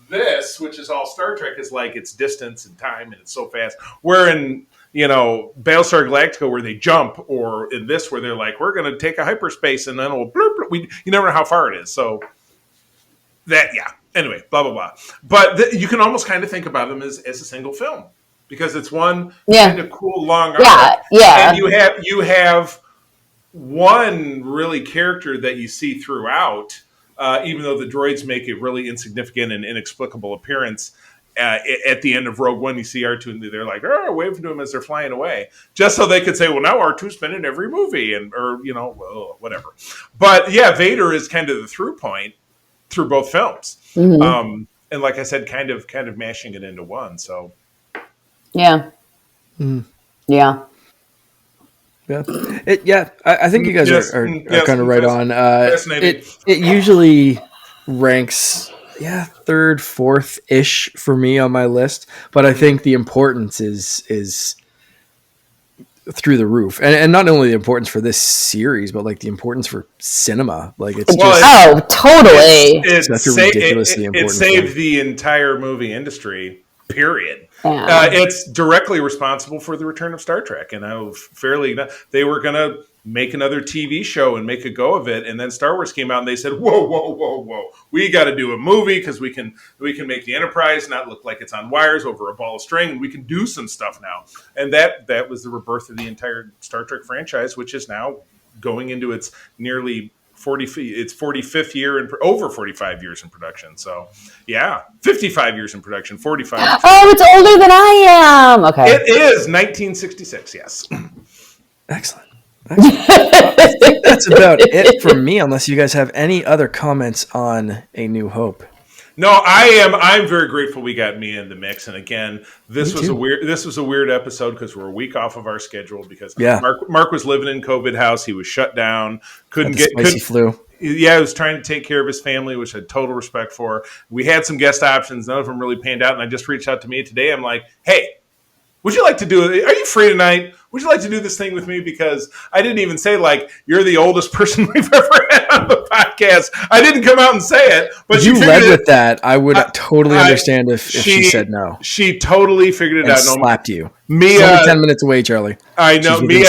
this, which is all Star Trek, is like it's distance and time and it's so fast. Where in, Battlestar Galactica where they jump, or in this where they're like, we're going to take a hyperspace and then we'll you never know how far it is. So anyway, blah, blah, blah. But you can almost kind of think about them as a single film because it's one kind of cool long arc. Yeah. And you have one really character that you see throughout, even though the droids make a really insignificant and inexplicable appearance. At the end of Rogue One, you see R2 and they're like, waving to him as they're flying away, just so they could say, well, now R2's been in every movie or whatever. But yeah, Vader is kind of the through point through both films. Mm-hmm. And like I said, kind of mashing it into one. So yeah. Mm. Yeah. Yeah. I think you guys are kind of right on. It usually ranks third, fourth-ish for me on my list, but I think the importance is through the roof, and not only the importance for this series, but like the importance for cinema. Like it's totally. It's such a ridiculously important. It saved the entire movie industry. Period. Yeah. It's directly responsible for the return of Star Trek, and they were gonna make another TV show and make a go of it, and then Star Wars came out and they said, whoa, we got to do a movie because we can make the Enterprise not look like it's on wires over a ball of string, and we can do some stuff now. And that was the rebirth of the entire Star Trek franchise, which is now going into its nearly 45 year and over 45 years in production. So 55 years in production, 45 years. Oh, it's older than I am. Okay. It is 1966. Yes. Excellent. I think that's about it for me, unless you guys have any other comments on A New Hope. No, I'm very grateful we got Mia in the mix. And again, this was a weird episode because we're a week off of our schedule because Mark was living in COVID house. He was shut down. Couldn't flu. Yeah, he was trying to take care of his family, which I had total respect for. We had some guest options. None of them really panned out. And I just reached out to Mia today. I'm like, hey, would you like to do it? Are you free tonight? Would you like to do this thing with me? Because I didn't even say, like, you're the oldest person we've ever had on the podcast. I didn't come out and say it. But you led with that. I would totally understand if she said no. She totally figured it out. Slapped you. Mia, she's only 10 minutes away, Charlie. I know. Mia,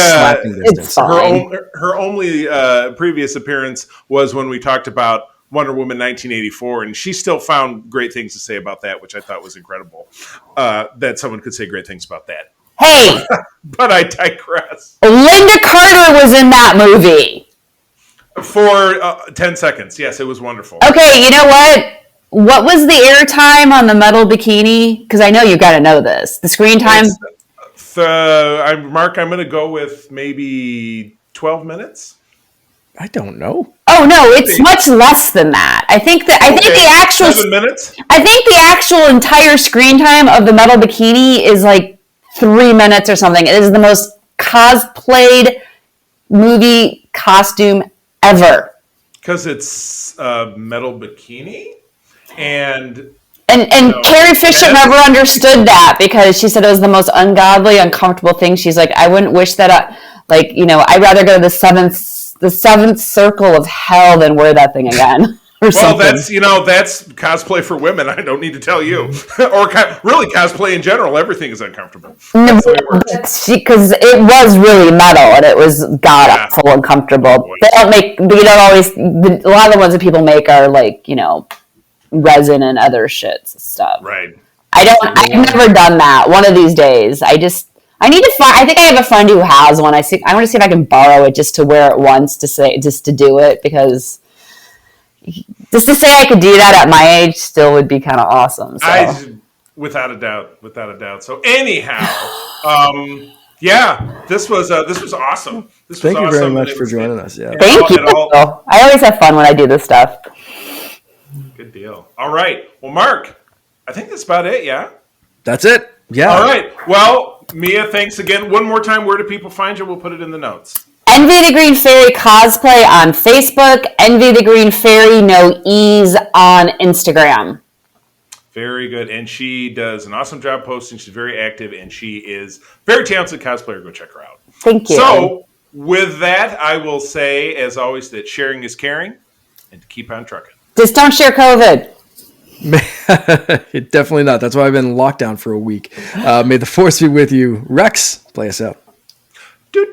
her only previous appearance was when we talked about Wonder Woman 1984, and she still found great things to say about that, which I thought was incredible, that someone could say great things about that. Hey! But I digress. Linda Carter was in that movie. For 10 seconds. Yes, it was wonderful. Okay, you know what? What was the airtime on the metal bikini? Because I know you've got to know this. The screen time? Mark, I'm going to go with maybe 12 minutes. I don't know. Oh no, it's much less than that. I think the actual 7 minutes. I think the actual entire screen time of the metal bikini is like 3 minutes or something. It is the most cosplayed movie costume ever. Because it's a metal bikini, and Carrie Fisher never understood that because she said it was the most ungodly, uncomfortable thing. She's like, I wouldn't wish that. I'd rather go to the seventh circle of hell than wear that thing again. Well, that's cosplay for women. I don't need to tell you, or really cosplay in general. Everything is uncomfortable. No, because it was really metal and it was god awful uncomfortable. They don't make. You don't always. A lot of the ones that people make are like resin and other shits stuff. Right. I've never done that. One of these days, I need to find. I think I have a friend who has one. I want to see if I can borrow it just to wear it once just to do it because. Just to say I could do that at my age still would be kind of awesome. So. Without a doubt. So anyhow, this was awesome. Thank you very much for joining us. Yeah. Thank you. I always have fun when I do this stuff. Good deal. All right. Well, Mark, I think that's about it. Yeah. That's it. Yeah. All right. Well, Mia, thanks again. One more time, where do people find you? We'll put it in the notes. EnvyTheGrnFairy cosplay on Facebook. EnvyTheGrnFairy, no E's on Instagram. Very good. And she does an awesome job posting. She's very active, and she is very talented cosplayer. Go check her out. Thank you. So, with that, I will say, as always, that sharing is caring, and to keep on trucking. Just don't share COVID. Definitely not. That's why I've been in lockdown for a week. May the force be with you. Rex, play us out. I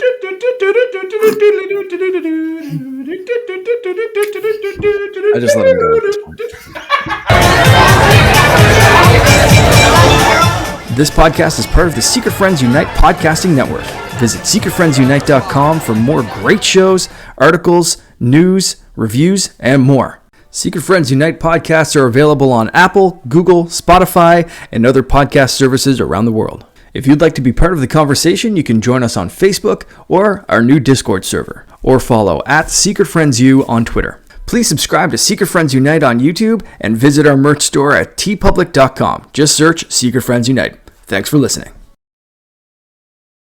just let him go. This podcast is part of the Secret Friends Unite podcasting network. Visit secretfriendsunite.com for more great shows, articles, news, reviews, and more. Secret Friends Unite podcasts are available on Apple, Google, Spotify, and other podcast services around the world. If you'd like to be part of the conversation, you can join us on Facebook or our new Discord server, or follow @SecretFriendsU on Twitter. Please subscribe to Secret Friends Unite on YouTube and visit our merch store at tpublic.com. Just search Secret Friends Unite. Thanks for listening.